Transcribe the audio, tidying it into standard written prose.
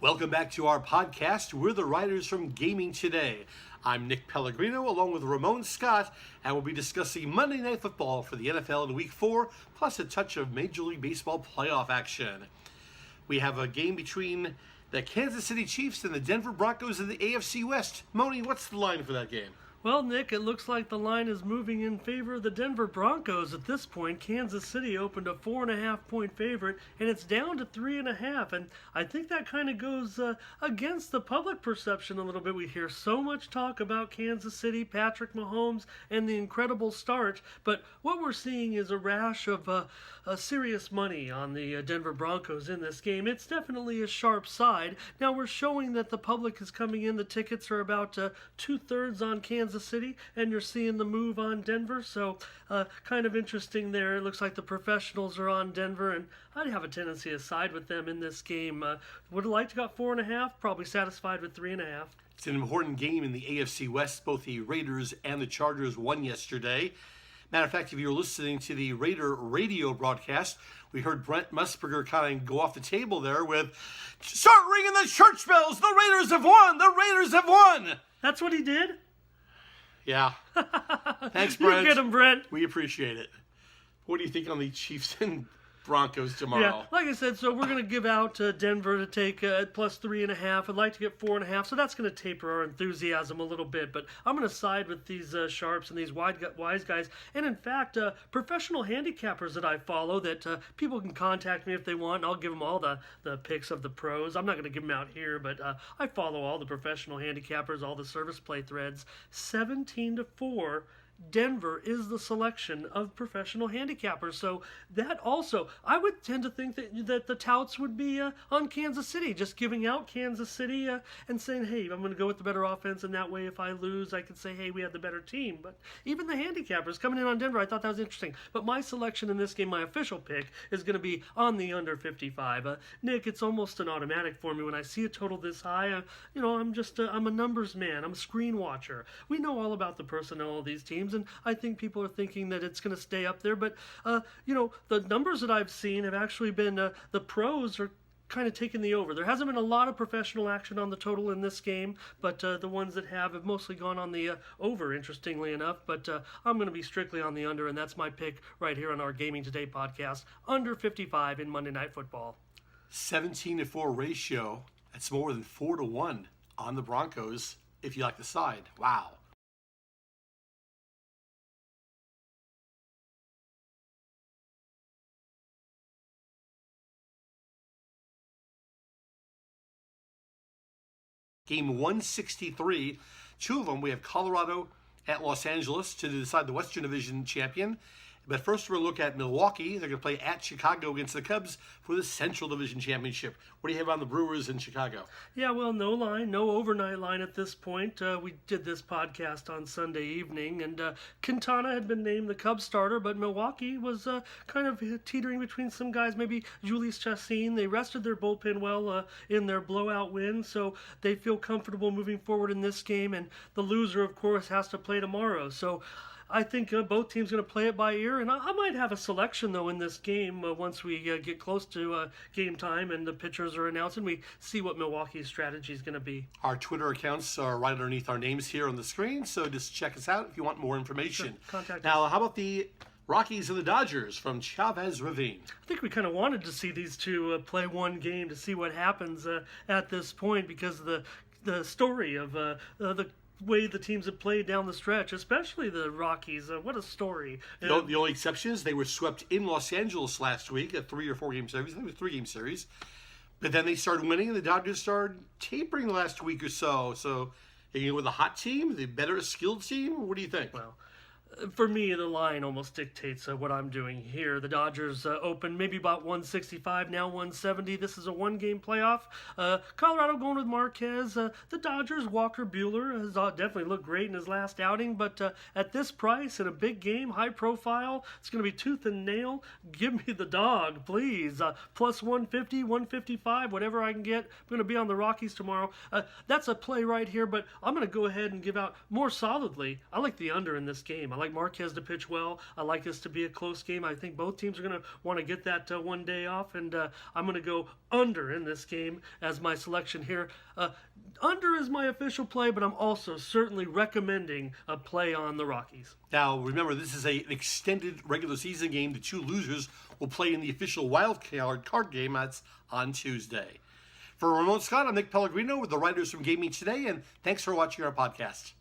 Welcome back to our podcast. We're the writers from Gaming Today. I'm Nick Pellegrino along with Ramon Scott, and we'll be discussing Monday Night Football for the NFL in Week 4, plus a touch of Major League Baseball playoff action. We have a game between the Kansas City Chiefs and the Denver Broncos in the AFC West. Moni, what's the line for that game? Well, Nick, it looks like the line is moving in favor of the Denver Broncos at this point. Kansas City opened a 4.5-point favorite, and it's down to 3.5. And I think that kind of goes against the public perception a little bit. We hear so much talk about Kansas City, Patrick Mahomes, and the incredible start. But what we're seeing is a rash of serious money on the Denver Broncos in this game. It's definitely a sharp side. Now, we're showing that the public is coming in. The tickets are about 2/3 on Kansas City, and you're seeing the move on Denver, so kind of interesting there. It looks like the professionals are on Denver, and I'd have a tendency to side with them in this game. Would have liked to got 4.5, probably satisfied with 3.5. It's an important game in the AFC West. Both the Raiders and the Chargers won yesterday. Matter of fact, if you're listening to the Raider radio broadcast, we heard Brent Musburger kind of go off the table there with, "Start ringing the church bells! The Raiders have won! The Raiders have won!" That's what he did? Yeah. Thanks, Brent. You get him, Brent. We appreciate it. What do you think on the Chiefs and Broncos tomorrow? Yeah, like I said, so we're going to give out Denver to take plus 3.5. I'd like to get 4.5, so that's going to taper our enthusiasm a little bit. But I'm going to side with these sharps and these wise guys. And in fact, professional handicappers that I follow, that people can contact me if they want. And I'll give them all the picks of the pros. I'm not going to give them out here, but I follow all the professional handicappers, all the service play threads. 17-4. Denver is the selection of professional handicappers. So that also, I would tend to think that the touts would be on Kansas City, just giving out Kansas City and saying, hey, I'm going to go with the better offense, and that way if I lose, I can say, hey, we had the better team. But even the handicappers coming in on Denver, I thought that was interesting. But my selection in this game, my official pick, is going to be on the under 55. Nick, it's almost an automatic for me when I see a total this high. I'm a numbers man. I'm a screen watcher. We know all about the personnel of these teams, and I think people are thinking that it's going to stay up there. But, the numbers that I've seen have actually been the pros are kind of taking the over. There hasn't been a lot of professional action on the total in this game, but the ones that have mostly gone on the over, interestingly enough. But I'm going to be strictly on the under, and that's my pick right here on our Gaming Today podcast, under 55 in Monday Night Football. 17-4 ratio. That's more than 4-1 on the Broncos, if you like the side. Wow. Game 163, two of them, we have Colorado at Los Angeles to decide the Western Division champion. But first we're going to look at Milwaukee. They're going to play at Chicago against the Cubs for the Central Division Championship. What do you have on the Brewers in Chicago? Yeah, well, no line, no overnight line at this point. We did this podcast on Sunday evening, and Quintana had been named the Cubs starter, but Milwaukee was kind of teetering between some guys, maybe Julius Chassin. They rested their bullpen well in their blowout win, so they feel comfortable moving forward in this game, and the loser, of course, has to play tomorrow. So I think both teams are going to play it by ear, and I might have a selection, though, in this game once we get close to game time and the pitchers are announced and we see what Milwaukee's strategy is going to be. Our Twitter accounts are right underneath our names here on the screen, so just check us out if you want more information. Sure. Contact now, us. How about the Rockies and the Dodgers from Chavez Ravine? I think we kind of wanted to see these two play one game to see what happens at this point, because of the story of the way the teams have played down the stretch, especially the Rockies. What a story. The only exception is they were swept in Los Angeles last week, a 3 or 4 game series. I think it was a 3-game series. But then they started winning, and the Dodgers started tapering the last week or so. So, with a hot team, the better skilled team? What do you think? Well, for me, the line almost dictates what I'm doing here. The Dodgers open maybe about 165, now 170. This is a one-game playoff. Colorado going with Marquez. The Dodgers, Walker Buehler has definitely looked great in his last outing, but at this price, in a big game, high profile, it's going to be tooth and nail. Give me the dog, please. Plus 150, 155, whatever I can get. I'm going to be on the Rockies tomorrow. That's a play right here, but I'm going to go ahead and give out more solidly. I like the under in this game. I like Marquez to pitch well. I like this to be a close game. I think both teams are going to want to get that one day off, and I'm going to go under in this game as my selection here. Under is my official play, but I'm also certainly recommending a play on the Rockies. Now, remember, this is an extended regular season game. The two losers will play in the official wild card game. That's on Tuesday. For Ramon Scott, I'm Nick Pellegrino with the writers from Gaming Today, and thanks for watching our podcast.